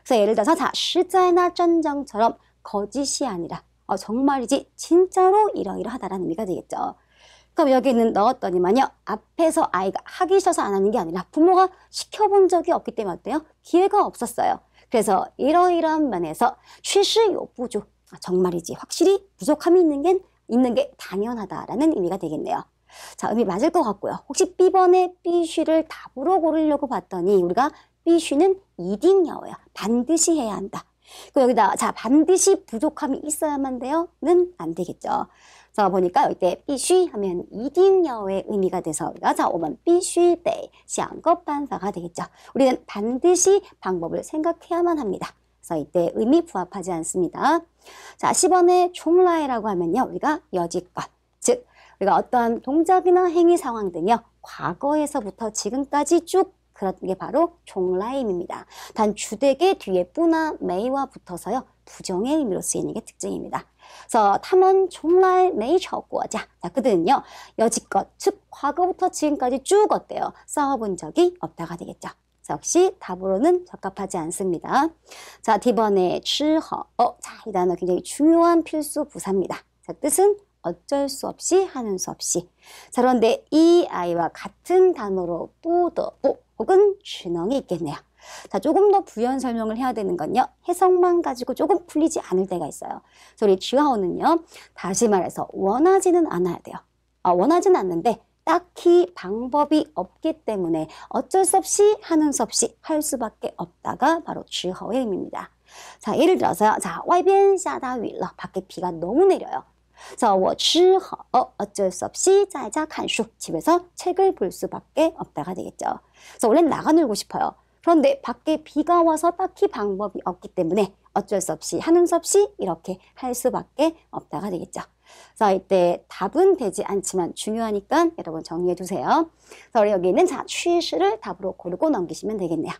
그래서 예를 들어서 자, 实在나真정처럼 거짓이 아니라 정말이지 진짜로 이러이러하다라는 의미가 되겠죠. 그럼 여기는 넣었더니만요. 앞에서 아이가 하기 싫어서 안 하는 게 아니라 부모가 시켜본 적이 없기 때문에 어때요? 기회가 없었어요. 그래서 이러이러한 면에서 确实有不足 정말이지 확실히 부족함이 있는 게 당연하다라는 의미가 되겠네요. 자, 의미 맞을 것 같고요. 혹시 B번에 B쉬를 답으로 고르려고 봤더니 우리가 B쉬는 이딩야오예요. 반드시 해야 한다. 그 여기다 자, 반드시 부족함이 있어야만 돼요? 는 안 되겠죠. 그래서 보니까 이때 必须 하면 이딩야오의 의미가 돼서 우리가 자, 我们必须得想个办法가 되겠죠. 우리는 반드시 방법을 생각해야만 합니다. 그래서 이때 의미 부합하지 않습니다. 자, 10번에 종라이라고 하면요. 우리가 여지껏, 즉 우리가 어떠한 동작이나 행위 상황 등이요. 과거에서부터 지금까지 쭉 그런 게 바로 종라임입니다. 단 주되게 뒤에 뿌나 메이와 붙어서요. 부정의 의미로 쓰이는 게 특징입니다. 그래서 他们从来没吵过架. 자, 그들은요. 여지껏, 즉 과거부터 지금까지 쭉 어때요? 싸워본 적이 없다가 되겠죠. 역시 답으로는 적합하지 않습니다. 자, D번에 之后. 자, 이 단어 굉장히 중요한 필수 부사입니다. 자, 뜻은 어쩔 수 없이 하는 수 없이. 자, 그런데 이 아이와 같은 단어로 뿌더부 혹은 준엉이 있겠네요. 자, 조금 더 부연 설명을 해야 되는 건요. 해석만 가지고 조금 풀리지 않을 때가 있어요. 그래서 우리 지하오는요. 다시 말해서 원하지는 않아야 돼요. 원하지는 않는데 딱히 방법이 없기 때문에 어쩔 수 없이 하는 수 없이 할 수밖에 없다가 바로 지하오의 의미입니다. 자, 예를 들어서요. 자, 外边下大雨了. 밖에 비가 너무 내려요. 자, 我只好 어쩔 수 없이 在家看书. 집에서 책을 볼 수밖에 없다가 되겠죠. 그래서 원래 나가 놀고 싶어요. 그런데 밖에 비가 와서 딱히 방법이 없기 때문에 어쩔 수 없이 하는 수 없이 이렇게 할 수밖에 없다가 되겠죠. 그래서 이때 답은 되지 않지만 중요하니까 여러분 정리해 두세요. 그래서 여기는 자, 确实를 답으로 고르고 넘기시면 되겠네요.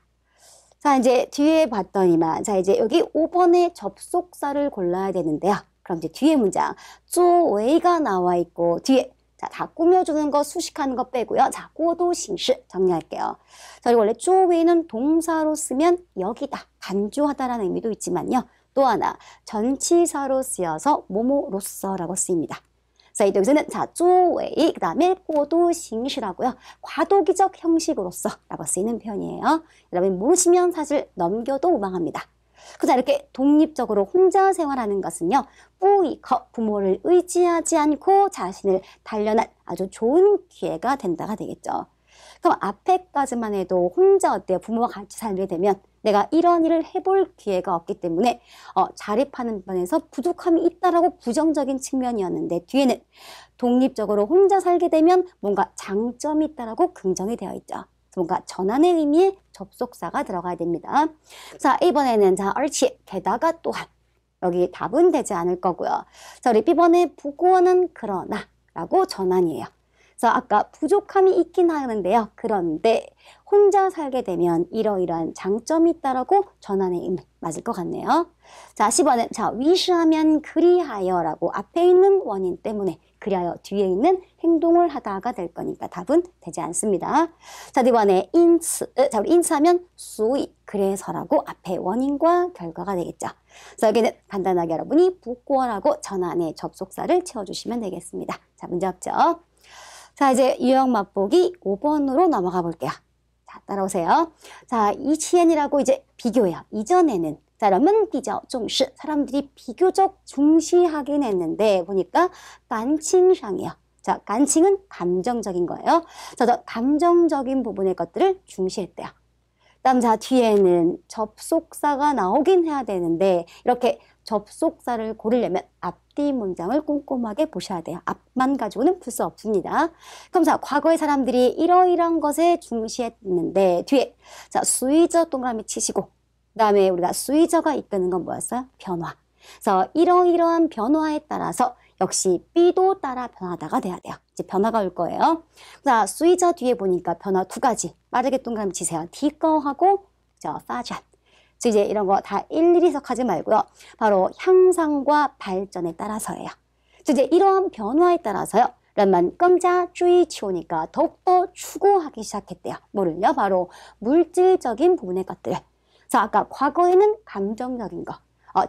자, 이제 뒤에 봤더니만 자, 이제 여기 5번의 접속사를 골라야 되는데요. 그럼 이제 뒤에 문장 作为가 나와 있고 뒤에 자, 다 꾸며주는 거, 수식하는 거 빼고요. 자, 过渡形式 정리할게요. 자, 원래 作为는 동사로 쓰면 여기다, 간주하다라는 의미도 있지만요. 또 하나, 전치사로 쓰여서 뭐뭐로서라고 쓰입니다. 자, 여기서는 자, 作为 그다음에 过渡形式라고요. 과도기적 형식으로서 라고 쓰이는 표현이에요. 여러분 모르시면 사실 넘겨도 무방합니다. 그자 이렇게 독립적으로 혼자 생활하는 것은요. 뿌이커 부모를 의지하지 않고 자신을 단련한 아주 좋은 기회가 된다가 되겠죠. 그럼 앞에까지만 해도 혼자 어때요? 부모와 같이 살게 되면 내가 이런 일을 해볼 기회가 없기 때문에 자립하는 면에서 부족함이 있다라고 부정적인 측면이었는데 뒤에는 독립적으로 혼자 살게 되면 뭔가 장점이 있다라고 긍정이 되어 있죠. 뭔가 전환의 의미의 접속사가 들어가야 됩니다. 자, 이번에는 자, 얼치 게다가 또한 여기 답은 되지 않을 거고요. 자, 우리 B번에 부고는 그러나 라고 전환이에요. 그래서 아까 부족함이 있긴 하는데요. 그런데 혼자 살게 되면 이러이러한 장점이 있다라고 전환의 의미 맞을 것 같네요. 자, 10번은 자, 위시하면 그리하여 라고 앞에 있는 원인 때문에 그리하여 뒤에 있는 행동을 하다가 될 거니까 답은 되지 않습니다. 자, 이번에 인츠. 자, 우리 인츠하면 수이 그래서라고 앞에 원인과 결과가 되겠죠. 그래서 여기는 간단하게 여러분이 부고라고 전환의 접속사를 채워주시면 되겠습니다. 자, 문제 없죠? 자, 이제 유형 맛보기 5번으로 넘어가 볼게요. 자, 따라오세요. 자, 이치엔이라고 이제 비교해요. 이전에는 자, 人们比较重视 사람들이 비교적 중시하긴 했는데 보니까 간칭상이에요. 자, 간칭은 감정적인 거예요. 자, 저 감정적인 부분의 것들을 중시했대요. 그다음 자, 뒤에는 접속사가 나오긴 해야 되는데 이렇게 접속사를 고르려면 앞뒤 문장을 꼼꼼하게 보셔야 돼요. 앞만 가지고는 풀 수 없습니다. 그럼 자, 과거의 사람들이 이러이러한 것에 중시했는데 뒤에 자, 수의저 동그라미 치시고 그다음에 우리가 수의저가 이끄는 건 뭐였어요? 변화. 그래서 이러이러한 변화에 따라서 역시 B도 따라 변하다가 돼야 돼요. 이제 변화가 올 거예요. 자, 수의저 뒤에 보니까 변화 두 가지. 빠르게 동그라미 치세요. 디꺼하고 저 파전. 이제 이런 거 다 일일이 해석하지 말고요. 바로 향상과 발전에 따라서예요. 이제 이러한 변화에 따라서요. 人们更加追求니까 더욱더 추구하기 시작했대요. 뭐를요? 바로 물질적인 부분의 것들. 자, 아까 과거에는 감정적인 거.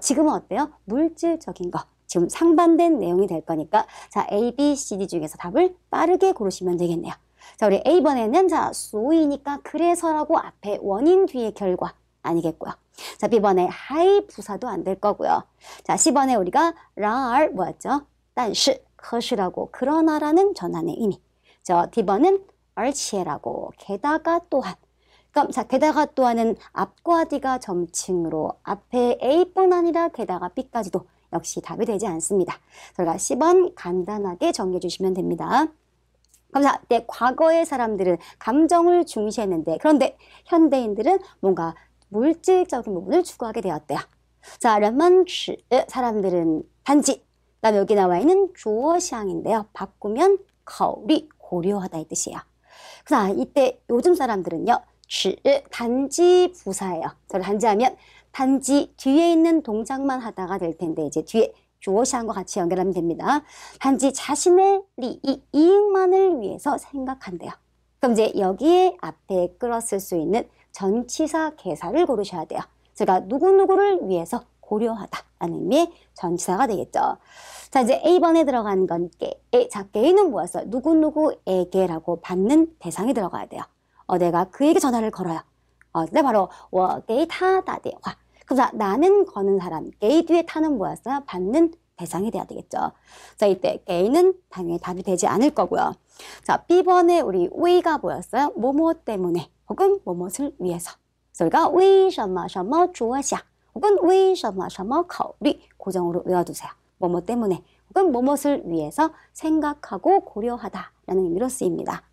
지금은 어때요? 물질적인 거. 지금 상반된 내용이 될 거니까 자, A, B, C, D 중에서 답을 빠르게 고르시면 되겠네요. 자, 우리 A번에는 자, 수이니까 그래서라고 앞에 원인 뒤에 결과 아니겠고요. 자, B번에 하이 부사도 안 될 거고요. 자, C번에 우리가 然而 뭐였죠? 但是 可是라고 그러나라는 전환의 의미. 저 D번은 而且라고 게다가 또한. 그럼 자, 게다가 또한은 앞과 뒤가 점칭으로 앞에 A뿐 아니라 게다가 B까지도 역시 답이 되지 않습니다. 저희가 10번 간단하게 정리해 주시면 됩니다. 그럼 자, 때 과거의 사람들은 감정을 중시했는데 그런데 현대인들은 뭔가 물질적인 부분을 추구하게 되었대요. 자, 人们只 사람들은 단지 그다음에 여기 나와 있는 주어샹인데요. 바꾸면 거리 고려하다 이 뜻이에요. 자, 이때 요즘 사람들은요. 只 단지 부사예요. 저를 단지하면 단지 뒤에 있는 동작만 하다가 될 텐데 이제 뒤에 주어샹과 같이 연결하면 됩니다. 단지 자신의 이익만을 위해서 생각한대요. 그럼 이제 여기에 앞에 끌었을 수 있는 전치사 개사를 고르셔야 돼요. 제가 누구누구를 위해서 고려하다라는 의미의 전치사가 되겠죠. 자, 이제 A번에 들어간 건 게. 자, 게는 뭐였어요? 누구누구에게라고 받는 대상이 들어가야 돼요. 내가 그에게 전화를 걸어요. 근데 바로 我给他打电话. 그럼 자, 나는 거는 사람. 게 뒤에 타는 뭐였어요? 받는 대상이 돼야 되겠죠. 자, 이때 게는 당연히 답이 되지 않을 거고요. 자, B번에 우리 왜가 뭐였어요? 뭐뭐 때문에 혹은 뭐뭇을 위해서. 그래서 우리가 为什么什么着想 혹은 为什么什么考虑 고정으로 외워두세요. 뭐뭐 때문에 혹은 뭐뭇을 위해서 생각하고 고려하다라는 의미로 쓰입니다.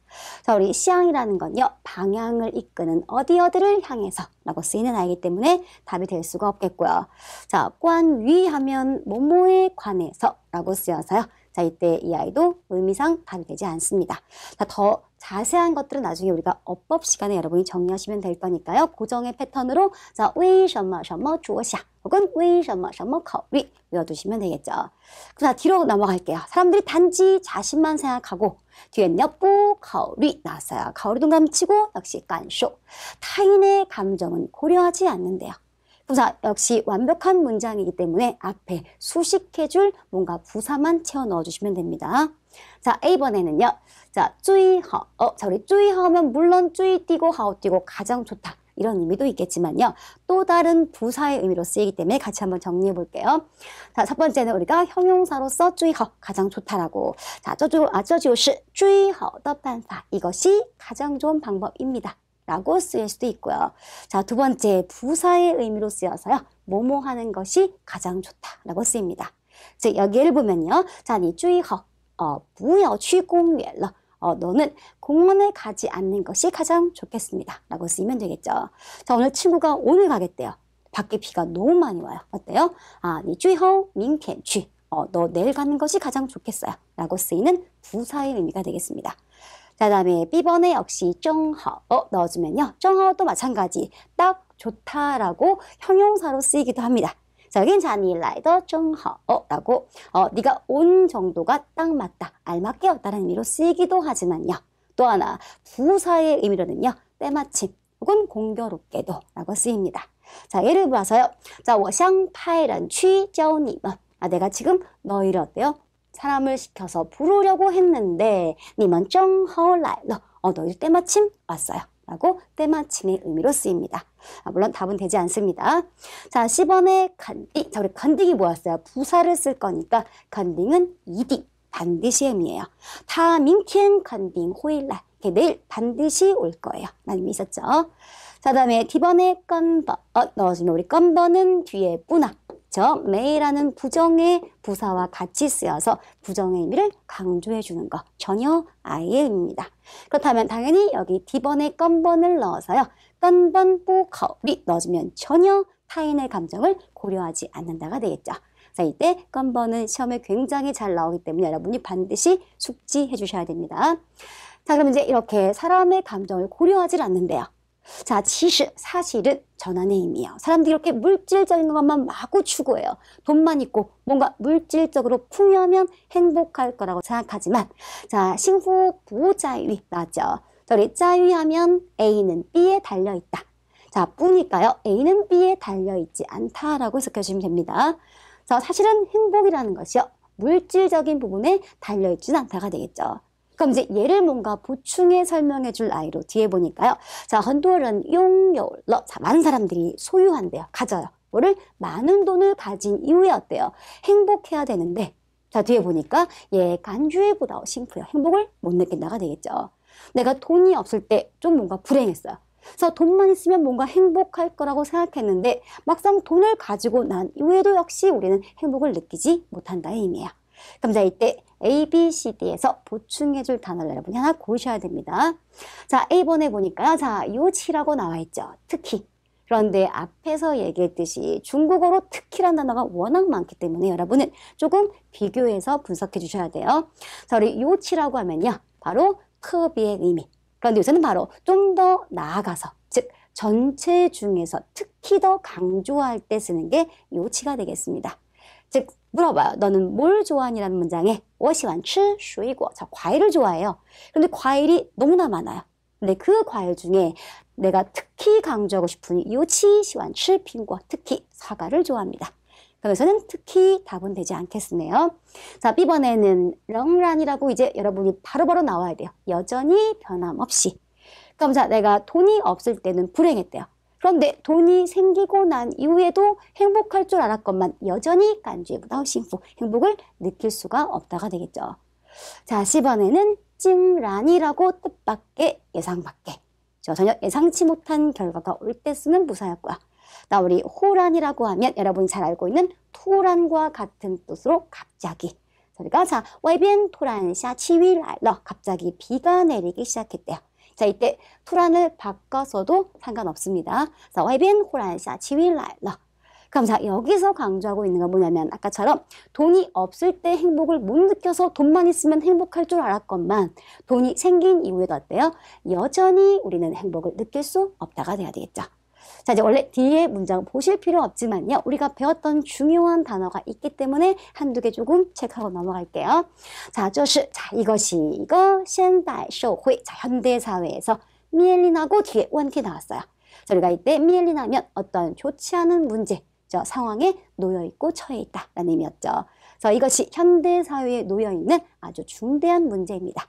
자, 우리 시향이라는 건요, 방향을 이끄는 어디를 향해서 라고 쓰이는 아이기 때문에 답이 될 수가 없겠고요. 자, 관위 하면 뭐뭐에 관해서 라고 쓰여서요. 자, 이때 이 아이도 의미상 답이 되지 않습니다. 자, 더 자세한 것들은 나중에 우리가 어법 시간에 여러분이 정리하시면 될 거니까요. 고정의 패턴으로 자, 为什么什么着想 혹은 为什么什么考虑 외워두시면 되겠죠. 자, 뒤로 넘어갈게요. 사람들이 단지 자신만 생각하고 뒤에는요, 不考虑 나왔어요. 가오리 동그라미 치고 역시 간쇼. 타인의 감정은 고려하지 않는데요. 그럼 자, 역시 완벽한 문장이기 때문에 앞에 수식해줄 뭔가 부사만 채워 넣어주시면 됩니다. 자, A번에는요. 자, 最好. 자, 우리 最好면 물론 最띄고 好 띄고 가장 좋다. 이런 의미도 있겠지만요. 또 다른 부사의 의미로 쓰이기 때문에 같이 한번 정리해 볼게요. 자, 첫 번째는 우리가 형용사로서 最好 가장 좋다라고. 자, 这就是最好的办法. 이것이 가장 좋은 방법입니다. 라고 쓰일 수도 있고요. 자, 두 번째 부사의 의미로 쓰여서요. 뭐뭐 하는 것이 가장 좋다라고 쓰입니다. 즉, 여기를 보면요. 자, 你最好不要去公园了. 너는 공원에 가지 않는 것이 가장 좋겠습니다. 라고 쓰이면 되겠죠. 자, 오늘 친구가 오늘 가겠대요. 밖에 비가 너무 많이 와요. 어때요? 아, 你最好明天去. 너 내일 가는 것이 가장 좋겠어요. 라고 쓰이는 부사의 의미가 되겠습니다. 자, 다음에 B번에 역시 正好 넣어주면요. 正好도 마찬가지. 딱 좋다라고 형용사로 쓰이기도 합니다. 자, 여긴 자, 你来的正好 라고 네가 온 정도가 딱 맞다, 알맞게 왔다는 의미로 쓰이기도 하지만요. 또 하나 부사의 의미로는요. 때마침 혹은 공교롭게도 라고 쓰입니다. 자, 예를 들어서요. 자, 我想派人去叫你们. 내가 지금 너희를 어때요? 사람을 시켜서 부르려고 했는데 你们正好来了. 너희들 때마침 왔어요. 라고 때마침의 의미로 쓰입니다. 물론 답은 되지 않습니다. 자, 10번에 간딩. 자, 우리 간딩이 뭐였어요? 부사를 쓸 거니까 간딩은 이디, 반드시 의미예요. 다明天 간딩 호일날. 내일 반드시 올 거예요. 라는 의미 있었죠. 자, 다음에 D번에 건번 넣어주면 우리 건번은 뒤에 뿌나. 매라는 부정의 부사와 같이 쓰여서 부정의 의미를 강조해 주는 거, 전혀 아예 의미입니다. 그렇다면 당연히 여기 D번에 건번을 넣어서요. 건번 뿌커리 넣어주면 전혀 타인의 감정을 고려하지 않는다가 되겠죠. 자, 이때 건번은 시험에 굉장히 잘 나오기 때문에 여러분이 반드시 숙지해 주셔야 됩니다. 자, 그럼 이제 이렇게 사람의 감정을 고려하지 않는데요. 자, 사실은 전환의 의미예요. 사람들이 이렇게 물질적인 것만 마구 추구해요. 돈만 있고 뭔가 물질적으로 풍요하면 행복할 거라고 생각하지만, 자,幸福不在于 나왔죠. 저리 在于하면 A는 B에 달려있다. 자, 뿌니까요. A는 B에 달려있지 않다라고 해석해주시면 됩니다. 자, 사실은 행복이라는 것이요. 물질적인 부분에 달려있지는 않다가 되겠죠. 그럼 이제 얘를 뭔가 보충해 설명해 줄 아이로 뒤에 보니까요. 자, 很多人拥有了. 자, 많은 사람들이 소유한대요. 가져요. 뭐를? 많은 돈을 가진 이후에 어때요? 행복해야 되는데, 자, 뒤에 보니까 얘 간주해보다 심프요. 행복을 못 느낀다가 되겠죠. 내가 돈이 없을 때 좀 뭔가 불행했어요. 그래서 돈만 있으면 뭔가 행복할 거라고 생각했는데 막상 돈을 가지고 난 이후에도 역시 우리는 행복을 느끼지 못한다의 의미예요. 그럼 자, 이때 A, B, C, D에서 보충해줄 단어를 여러분이 하나 고르셔야 됩니다. 자, A번에 보니까요. 자, 요치라고 나와 있죠. 특히. 그런데 앞에서 얘기했듯이 중국어로 특히란 단어가 워낙 많기 때문에 여러분은 조금 비교해서 분석해 주셔야 돼요. 자, 우리 요치라고 하면요. 바로 특비의 의미. 그런데 요새는 바로 좀 더 나아가서, 즉 전체 중에서 특히 더 강조할 때 쓰는 게 요치가 되겠습니다. 즉 물어봐요. 너는 뭘 좋아하니라는 문장에 我喜欢吃水果. 자, 과일을 좋아해요. 그런데 과일이 너무나 많아요. 근데 그 과일 중에 내가 특히 강조하고 싶은 요치 喜欢吃苹果. 특히 사과를 좋아합니다. 그래서는 특히 답은 되지 않겠네요. 자, B번에는 仍然이라고 이제 여러분이 바로바로 나와야 돼요. 여전히 변함없이. 그럼 자, 내가 돈이 없을 때는 불행했대요. 그런데 돈이 생기고 난 이후에도 행복할 줄 알았건만 여전히 간주해보다幸福, 행복을 느낄 수가 없다가 되겠죠. 자, C번에는 찡란이라고 뜻밖의 예상밖에. 전혀 예상치 못한 결과가 올 때 쓰는 부사였고요. 나 우리 호란이라고 하면 여러분이 잘 알고 있는 토란과 같은 뜻으로 갑자기. 그러니까 자, 外边突然下起雨来了. 갑자기 비가 내리기 시작했대요. 자, 이때 토란을 바꿔서도 상관없습니다. 자, 外边忽然下起雨来了. 그럼 자, 여기서 강조하고 있는 건 뭐냐면 아까처럼 돈이 없을 때 행복을 못 느껴서 돈만 있으면 행복할 줄 알았건만 돈이 생긴 이후에도 어때요? 여전히 우리는 행복을 느낄 수 없다가 돼야 되겠죠. 자, 이제 원래 뒤에 문장 보실 필요 없지만요. 우리가 배웠던 중요한 단어가 있기 때문에 한두 개 조금 체크하고 넘어갈게요. 자, 就是, 자, 이거, 现代社会, 자, 현대사회에서 面临하고 뒤에 원티 나왔어요. 저희가 이때 미엘리나면 어떤 좋지 않은 문제, 저 상황에 놓여 있고 처해 있다라는 의미였죠. 그래서 이것이 현대 사회에 놓여 있는 아주 중대한 문제입니다.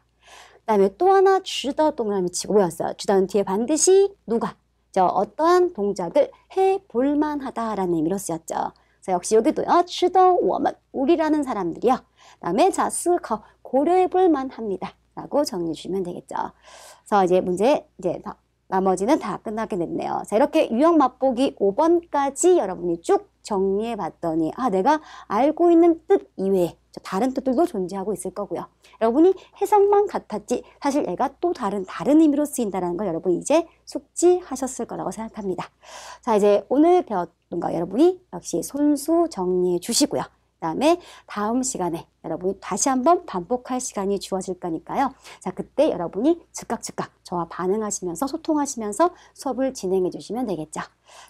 그다음에 또 하나 值得 동그라미 치고 뭐였어요? 值得는 뒤에 반드시 누가 저 어떠한 동작을 해볼 만하다라는 의미로 쓰였죠. 그래서 역시 여기도요. 值得我们 우리라는 사람들이요. 그다음에 자, 思考 고려해 볼 만합니다. 라고 정리해 주시면 되겠죠. 그래서 이제 문제 이제 나머지는 다 끝나게 됐네요. 자, 이렇게 유형 맛보기 5번까지 여러분이 쭉 정리해 봤더니 내가 알고 있는 뜻 이외에 다른 뜻들도 존재하고 있을 거고요. 여러분이 해석만 같았지 사실 얘가 또 다른 의미로 쓰인다는 걸 여러분이 이제 숙지하셨을 거라고 생각합니다. 자, 이제 오늘 배웠던 거 여러분이 역시 손수 정리해 주시고요. 그다음에 다음 시간에 여러분이 다시 한번 반복할 시간이 주어질 거니까요. 자, 그때 여러분이 즉각 저와 반응하시면서 소통하시면서 수업을 진행해 주시면 되겠죠.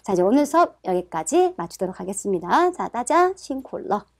자, 이제 오늘 수업 여기까지 마치도록 하겠습니다. 자, 大家辛苦了。